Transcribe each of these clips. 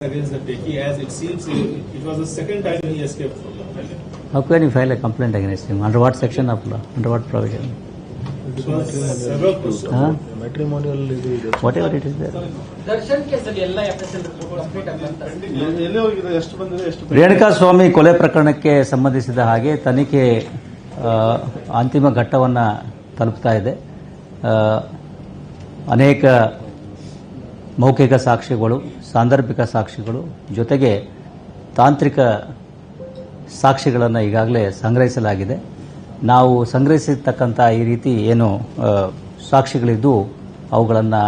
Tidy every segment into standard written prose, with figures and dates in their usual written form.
against the techie, as it seems it was the second time he escaped from the prison. How can you file a complaint against him? Under what section of law? Under what provision? It was several questions. Matrimonial ಇದು ಇದೆ. Whatever it is there. Darshan ಕೇಸಲ್ಲಿ ಎಲ್ಲ FSL report complete ಆಗುತ್ತೆ. ಎಲ್ಲೇ ಹೋಗಿದೆ, ಎಷ್ಟು ಬಂದಿದೆ, ಎಷ್ಟು ರೇಣುಕಾಸ್ವಾಮಿ ಕೊಲೆ ಪ್ರಕರಣಕ್ಕೆ ಸಂಬಂಧಿಸಿದ ಹಾಗೆ ತನಿಖೆ ಅಂತಿಮ ಘಟ್ಟವನ್ನು ತಲುಪ್ತಾ ಇದೆ. ಅನೇಕ ಮೌಖಿಕ ಸಾಕ್ಷಿಗಳು, ಸಾಂದರ್ಭಿಕ ಸಾಕ್ಷಿಗಳು, ಜೊತೆಗೆ ತಾಂತ್ರಿಕ ಸಾಕ್ಷಿಗಳನ್ನು ಈಗಾಗಲೇ ಸಂಗ್ರಹಿಸಲಾಗಿದೆ. ನಾವು ಸಂಗ್ರಹಿಸಿರ್ತಕ್ಕಂಥ ಈ ರೀತಿ ಏನು ಸಾಕ್ಷಿಗಳಿದ್ದು ಅವುಗಳನ್ನು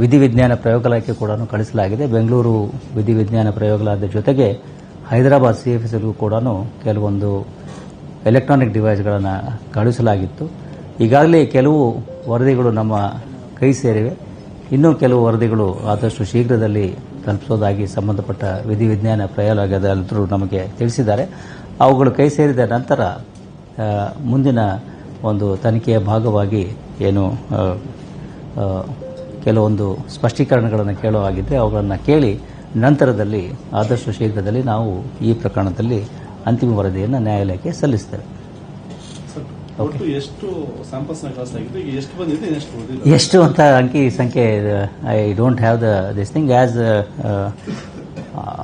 ವಿಧಿವಿಜ್ಞಾನ ಪ್ರಯೋಗಾಲಯಕ್ಕೆ ಕೂಡ ಕಳಿಸಲಾಗಿದೆ. ಬೆಂಗಳೂರು ವಿಧಿವಿಜ್ಞಾನ ಪ್ರಯೋಗಾಲಯದ ಜೊತೆಗೆ ಹೈದರಾಬಾದ್ CFSಗೂ ಕೂಡ ಕೆಲವೊಂದು ಎಲೆಕ್ಟ್ರಾನಿಕ್ ಡಿವೈಸ್ಗಳನ್ನು ಕಳುಹಿಸಲಾಗಿತ್ತು. ಈಗಾಗಲೇ ಕೆಲವು ವರದಿಗಳು ನಮ್ಮ ಕೈ ಸೇರಿವೆ. ಇನ್ನೂ ಕೆಲವು ವರದಿಗಳು ಆದಷ್ಟು ಶೀಘ್ರದಲ್ಲಿ ತಲುಪಿಸೋದಾಗಿ ಸಂಬಂಧಪಟ್ಟ ವಿಧಿವಿಜ್ಞಾನ ಪ್ರಯೋಗಾಲಯದಲ್ಲರೂ ನಮಗೆ ತಿಳಿಸಿದ್ದಾರೆ. ಅವುಗಳು ಕೈ ಸೇರಿದ ನಂತರ ಮುಂದಿನ ಒಂದು ತನಿಖೆಯ ಭಾಗವಾಗಿ ಏನು ಕೆಲವೊಂದು ಸ್ಪಷ್ಟೀಕರಣಗಳನ್ನು ಕೇಳುವಾಗಿದ್ದರೆ ಅವುಗಳನ್ನು ಕೇಳಿ ನಂತರದಲ್ಲಿ ಆದಷ್ಟು ಶೀಘ್ರದಲ್ಲಿ ನಾವು ಈ ಪ್ರಕರಣದಲ್ಲಿ ಅಂತಿಮ ವರದಿಯನ್ನು ನ್ಯಾಯಾಲಯಕ್ಕೆ ಸಲ್ಲಿಸ್ತೇವೆ. ಒಟ್ಟು ಎಷ್ಟು ಸ್ಯಾಂಪಲ್ಸ್ ಕಳಿಸಲಾಗಿದೆ, ಎಷ್ಟು ಬಂದಿದೆ, ಎಷ್ಟು ಅಂತ ಅಂಕಿ ಸಂಖ್ಯೆ I don't have this thing. As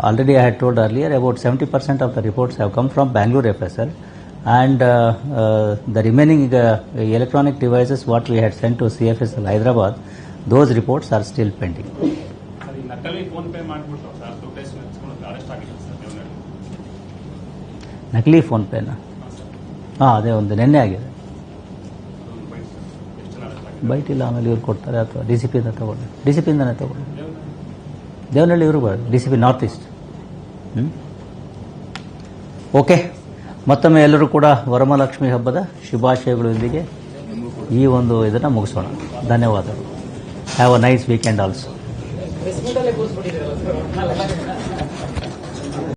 already I had told earlier, about 70% of the reports have come from Bangalore FSL, and the remaining electronic devices what we had sent to CFSL Hyderabad, those reports are still pending. ನಕಲಿ phone pay ಮಾಡಿಬಿಟ್ಟು sir footage arrest ಆಗಿದೆ sir Devanahalli. ನಕಲಿ phone ಪೇನ? ಹಾಂ, ಅದೇ ಒಂದು ನಿನ್ನೆ ಆಗಿದೆ. Byte ಇಲ್ಲ, ಆಮೇಲೆ ಇವ್ರು ಕೊಡ್ತಾರೆ ಅಥವಾ DCPಯಿಂದ ತಗೊಳ್ಳಿ, DCPಯಿಂದನೇ ತಗೊಳ್ಳಿ. ದೇವನಹಳ್ಳಿ ಇವರು DCP ನಾರ್ತ್ ಈಸ್ಟ್. ಓಕೆ, ಮತ್ತೊಮ್ಮೆ ಎಲ್ಲರೂ ಕೂಡ ವರಮಹಾಲಕ್ಷ್ಮಿ ಹಬ್ಬದ ಶುಭಾಶಯಗಳೊಂದಿಗೆ ಈ ಒಂದು ಇದನ್ನು ಮುಗಿಸೋಣ. ಧನ್ಯವಾದಗಳು. Have a nice weekend also. Press ಮೀಟಲ್ಲೇ ಕೂರಿಸ್ಬಿಟ್ಟಿದ್ದೀರಲ್ಲ ಸರ್.